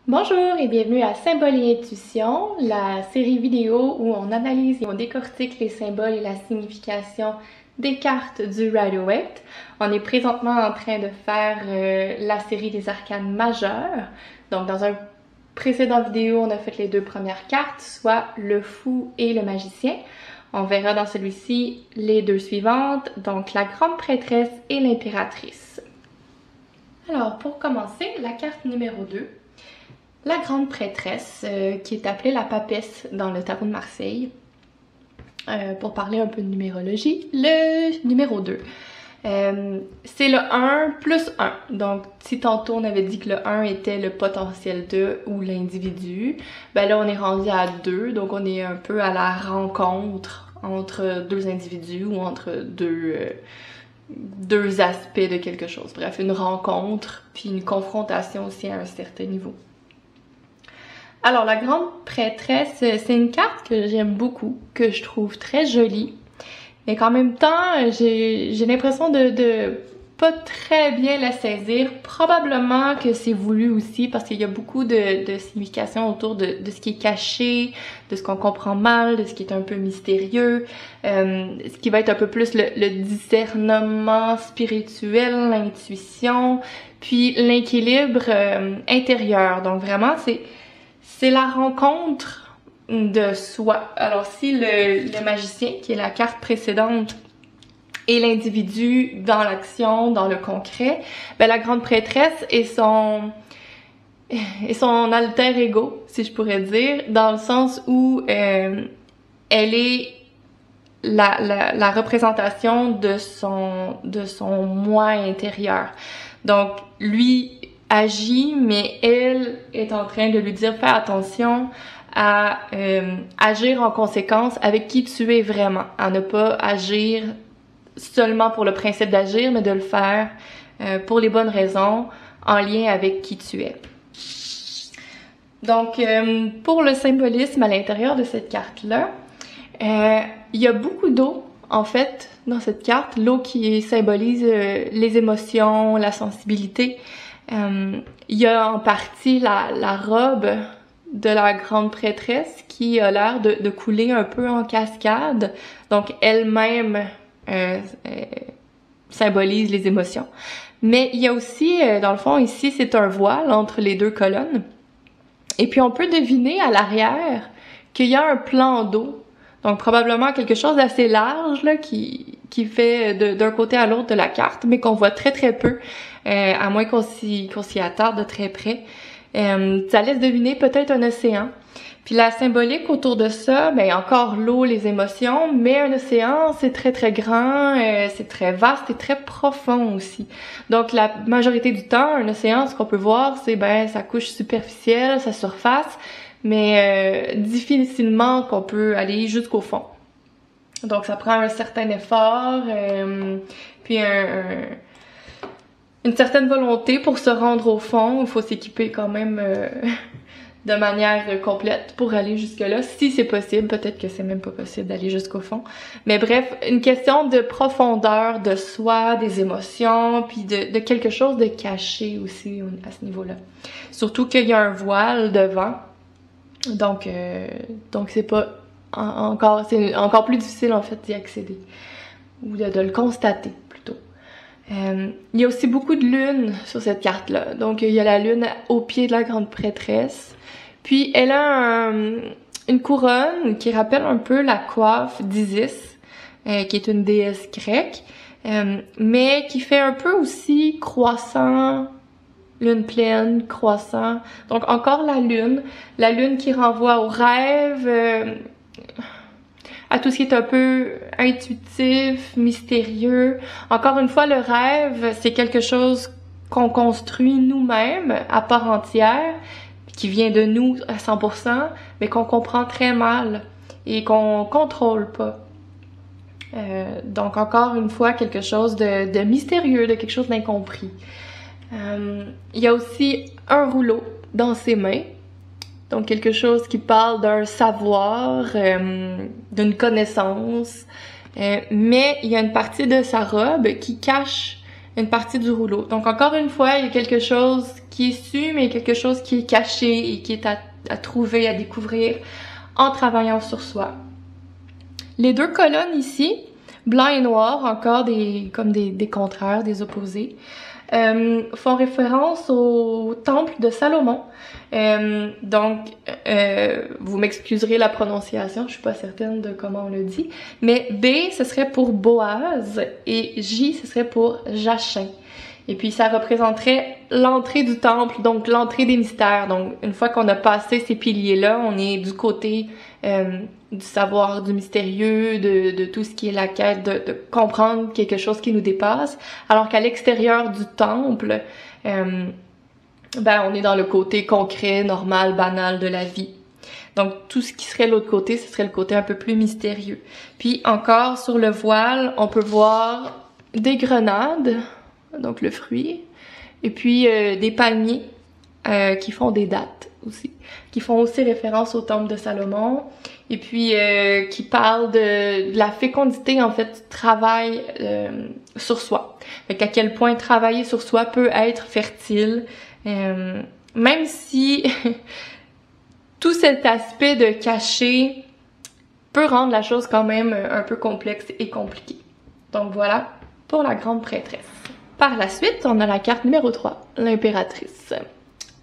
Bonjour et bienvenue à Symboles et Intuition, la série vidéo où on analyse et on décortique les symboles et la signification des cartes du Rider-Waite. On est présentement en train de faire la série des arcanes majeures. Donc dans un précédent vidéo, on a fait les deux premières cartes, soit le fou et le magicien. On verra dans celui-ci les deux suivantes, donc la grande prêtresse et l'impératrice. Alors pour commencer, la carte numéro 2. La grande prêtresse, qui est appelée la papesse dans le tarot de Marseille. Pour parler un peu de numérologie, le numéro 2. C'est le 1 plus 1. Donc, si tantôt on avait dit que le 1 était le potentiel de ou l'individu, ben là on est rendu à 2. Donc on est un peu à la rencontre entre deux individus ou entre deux aspects de quelque chose. Bref, une rencontre puis une confrontation aussi à un certain niveau. Alors, la grande prêtresse, c'est une carte que j'aime beaucoup, que je trouve très jolie, mais qu'en même temps, j'ai l'impression de pas très bien la saisir. Probablement que c'est voulu aussi, parce qu'il y a beaucoup de significations autour de ce qui est caché, de ce qu'on comprend mal, de ce qui est un peu mystérieux, ce qui va être un peu plus le discernement spirituel, l'intuition, puis l'équilibre intérieur. Donc vraiment, c'est la rencontre de soi. Alors si le magicien, qui est la carte précédente, est l'individu dans l'action, dans le concret, ben la grande prêtresse est son alter ego, si je pourrais dire, dans le sens où elle est la représentation de son moi intérieur. Donc lui agit, mais elle est en train de lui dire fais attention à agir en conséquence avec qui tu es vraiment, à ne pas agir seulement pour le principe d'agir, mais de le faire pour les bonnes raisons, en lien avec qui tu es. Donc, pour le symbolisme à l'intérieur de cette carte-là, il y a beaucoup d'eau, en fait, dans cette carte. L'eau qui symbolise les émotions, la sensibilité. Il y a en partie la robe de la grande prêtresse qui a l'air de couler un peu en cascade. Donc, elle-même symbolise les émotions. Mais il y a aussi, dans le fond, ici, c'est un voile entre les deux colonnes. Et puis, on peut deviner à l'arrière qu'il y a un plan d'eau. Donc, probablement quelque chose d'assez large, là, qui fait d'un côté à l'autre de la carte, mais qu'on voit très très peu, à moins qu'on s'y attarde de très près. Ça laisse deviner peut-être un océan. Puis la symbolique autour de ça, ben encore l'eau, les émotions, mais un océan, c'est très très grand, c'est très vaste et très profond aussi. Donc la majorité du temps, un océan, ce qu'on peut voir, c'est sa couche superficielle, sa surface, mais difficilement qu'on peut aller jusqu'au fond. Donc ça prend un certain effort, puis une certaine volonté pour se rendre au fond. Il faut s'équiper quand même de manière complète pour aller jusque-là, si c'est possible. Peut-être que c'est même pas possible d'aller jusqu'au fond. Mais bref, une question de profondeur de soi, des émotions, puis de quelque chose de caché aussi à ce niveau-là. Surtout qu'il y a un voile devant. Donc c'est pas c'est encore plus difficile en fait d'y accéder. Ou de le constater plutôt. Il y a aussi beaucoup de lunes sur cette carte-là. Donc il y a la lune au pied de la grande prêtresse. Puis elle a une couronne qui rappelle un peu la coiffe d'Isis, qui est une déesse grecque, mais qui fait un peu aussi croissant, lune pleine, croissant. Donc encore la lune qui renvoie au rêve, à tout ce qui est un peu intuitif, mystérieux. Encore une fois, le rêve, c'est quelque chose qu'on construit nous-mêmes à part entière, qui vient de nous à 100%, mais qu'on comprend très mal et qu'on contrôle pas. Donc encore une fois, quelque chose de mystérieux, de quelque chose d'incompris. Il y a aussi un rouleau dans ses mains. Donc quelque chose qui parle d'un savoir, d'une connaissance, mais il y a une partie de sa robe qui cache une partie du rouleau. Donc encore une fois, il y a quelque chose qui est su, mais quelque chose qui est caché et qui est à trouver, à découvrir en travaillant sur soi. Les deux colonnes ici, blanc et noir, encore comme des contraires, des opposés, font référence au temple de Salomon. Donc, vous m'excuserez la prononciation, je suis pas certaine de comment on le dit, mais B, ce serait pour Boaz, et J, ce serait pour Jachin. Et puis, ça représenterait l'entrée du temple, donc l'entrée des mystères. Donc, une fois qu'on a passé ces piliers-là, on est du côté du savoir, du mystérieux, de tout ce qui est la quête, de comprendre quelque chose qui nous dépasse. Alors qu'à l'extérieur du temple, on est dans le côté concret, normal, banal de la vie. Donc, tout ce qui serait l'autre côté, ce serait le côté un peu plus mystérieux. Puis, encore, sur le voile, on peut voir des grenades, donc le fruit, et puis des palmiers qui font des dates aussi, qui font aussi référence au temple de Salomon, et puis qui parlent de la fécondité, en fait, du travail sur soi. Fait qu'à quel point travailler sur soi peut être fertile, même si tout cet aspect de cacher peut rendre la chose quand même un peu complexe et compliquée. Donc voilà pour la grande prêtresse. Par la suite, on a la carte numéro 3, l'impératrice.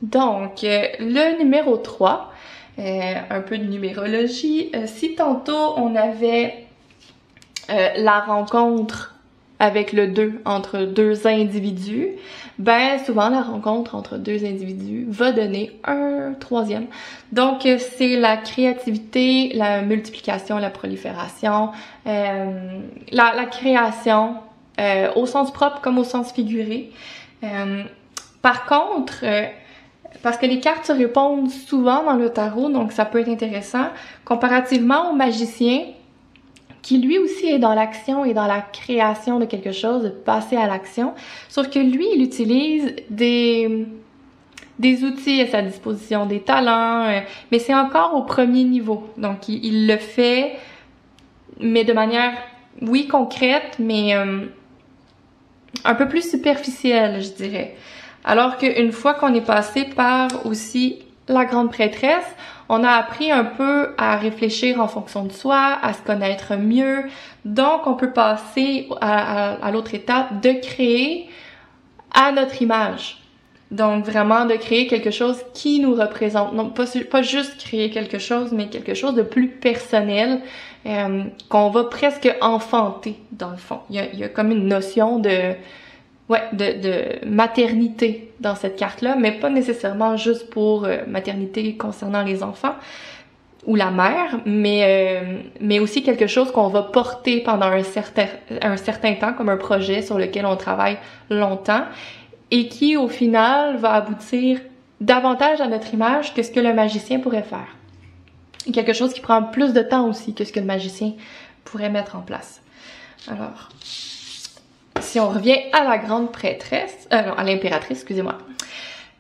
Donc, le numéro 3, un peu de numérologie. Si tantôt on avait la rencontre avec le 2 entre deux individus, ben souvent la rencontre entre deux individus va donner un troisième. Donc c'est la créativité, la multiplication, la prolifération, la création au sens propre comme au sens figuré. Par contre, parce que les cartes se répondent souvent dans le tarot, donc ça peut être intéressant, comparativement au magicien, qui lui aussi est dans l'action et dans la création de quelque chose, de passer à l'action, sauf que lui, il utilise des outils à sa disposition, des talents, mais c'est encore au premier niveau. Donc, il le fait, mais de manière, oui, concrète, mais un peu plus superficielle, je dirais. Alors qu'une fois qu'on est passé par aussi la grande prêtresse, on a appris un peu à réfléchir en fonction de soi, à se connaître mieux. Donc, on peut passer à l'autre étape de créer à notre image. Donc, vraiment de créer quelque chose qui nous représente. Donc, pas juste créer quelque chose, mais quelque chose de plus personnel qu'on va presque enfanter, dans le fond. Il y a comme une notion de maternité dans cette carte-là, mais pas nécessairement juste pour maternité concernant les enfants ou la mère, mais aussi quelque chose qu'on va porter pendant un certain temps, comme un projet sur lequel on travaille longtemps, et qui, au final, va aboutir davantage à notre image que ce que le magicien pourrait faire. Et quelque chose qui prend plus de temps aussi que ce que le magicien pourrait mettre en place. Alors, si on revient à la grande prêtresse, non, à l'impératrice, excusez-moi.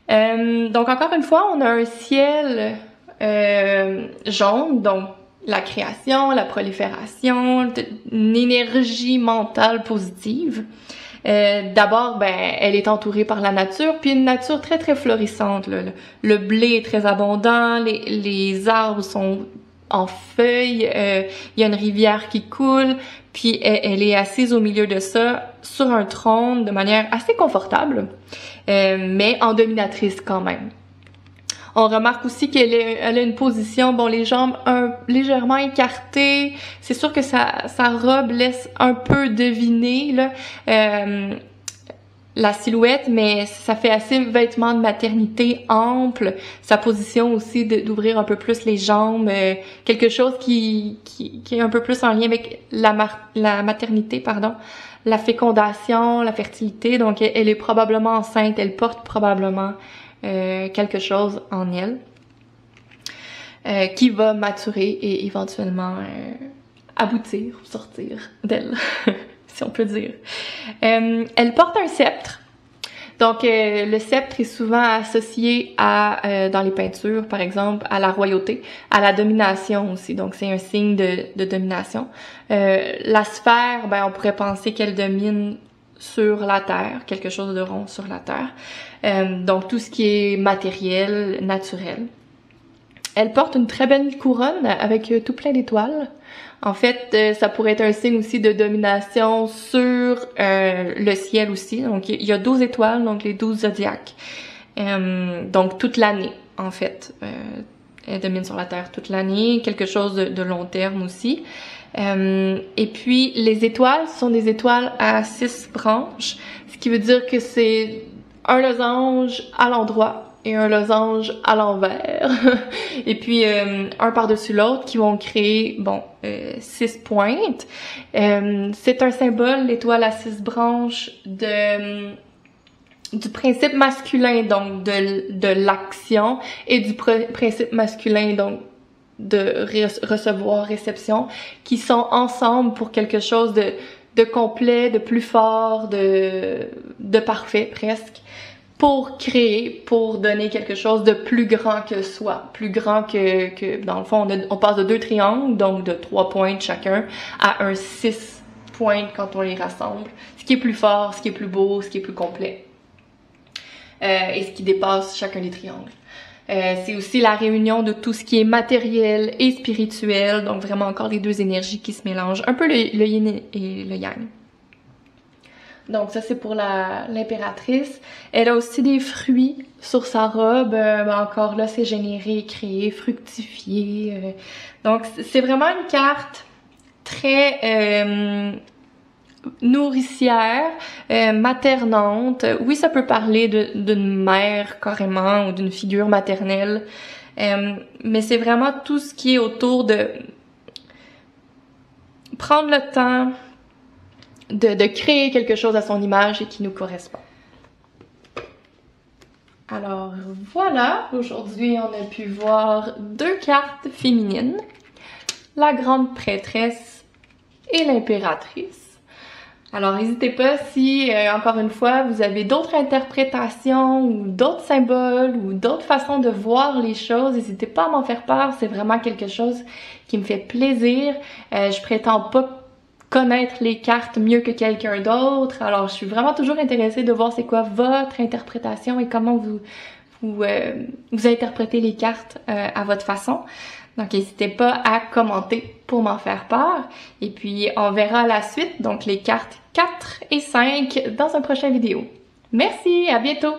Donc encore une fois, on a un ciel jaune, donc la création, la prolifération, une énergie mentale positive. D'abord, elle est entourée par la nature, puis une nature très très florissante. Le blé est très abondant, les arbres sont en feuilles, il y a une rivière qui coule, puis elle est assise au milieu de ça, sur un trône, de manière assez confortable, mais en dominatrice quand même. On remarque aussi qu'elle a une position, les jambes légèrement écartées. C'est sûr que sa robe laisse un peu deviner là, la silhouette, mais ça fait assez vêtement de maternité ample. Sa position aussi d'ouvrir un peu plus les jambes, quelque chose qui est un peu plus en lien avec la maternité, la fécondation, la fertilité. Donc elle est probablement enceinte, elle porte probablement quelque chose en elle qui va maturer et éventuellement aboutir, sortir d'elle, si on peut dire. Elle porte un sceptre. Donc le sceptre est souvent associé à, dans les peintures par exemple, à la royauté, à la domination aussi. Donc c'est un signe de domination. La sphère, on pourrait penser qu'elle domine sur la Terre, quelque chose de rond sur la Terre. Donc tout ce qui est matériel, naturel. Elle porte une très belle couronne avec tout plein d'étoiles. En fait, ça pourrait être un signe aussi de domination sur le ciel aussi. Donc il y a 12 étoiles, donc les 12 zodiaques. Donc toute l'année, en fait. Elle domine sur la Terre toute l'année, quelque chose de long terme aussi. Et puis les étoiles sont des étoiles à 6 branches, ce qui veut dire que c'est un losange à l'endroit et un losange à l'envers, et puis un par-dessus l'autre qui vont créer, 6 pointes. C'est un symbole, l'étoile à 6 branches, du principe masculin, donc de l'action, et du principe masculin, donc de recevoir, réception, qui sont ensemble pour quelque chose de complet, de plus fort, de parfait presque, pour créer, pour donner quelque chose de plus grand que soi, plus grand que dans le fond, on passe de 2 triangles, donc de 3 pointes chacun, à un 6 pointes quand on les rassemble, ce qui est plus fort, ce qui est plus beau, ce qui est plus complet, et ce qui dépasse chacun des triangles. C'est aussi la réunion de tout ce qui est matériel et spirituel, donc vraiment encore les deux énergies qui se mélangent, un peu le yin et le yang. Donc ça c'est pour l'impératrice. Elle a aussi des fruits sur sa robe, encore là c'est généré, créé, fructifié. Donc c'est vraiment une carte très nourricière, maternante. Oui, ça peut parler d'une mère carrément ou d'une figure maternelle, mais c'est vraiment tout ce qui est autour de prendre le temps de créer quelque chose à son image et qui nous correspond. Alors voilà, aujourd'hui on a pu voir 2 cartes féminines, la grande prêtresse et l'impératrice. Alors n'hésitez pas si, encore une fois, vous avez d'autres interprétations ou d'autres symboles ou d'autres façons de voir les choses, n'hésitez pas à m'en faire part, c'est vraiment quelque chose qui me fait plaisir. Je prétends pas connaître les cartes mieux que quelqu'un d'autre, alors je suis vraiment toujours intéressée de voir c'est quoi votre interprétation et comment vous interprétez les cartes à votre façon. Donc n'hésitez pas à commenter pour m'en faire part. Et puis on verra la suite, donc les cartes 4 et 5 dans une prochaine vidéo. Merci, à bientôt!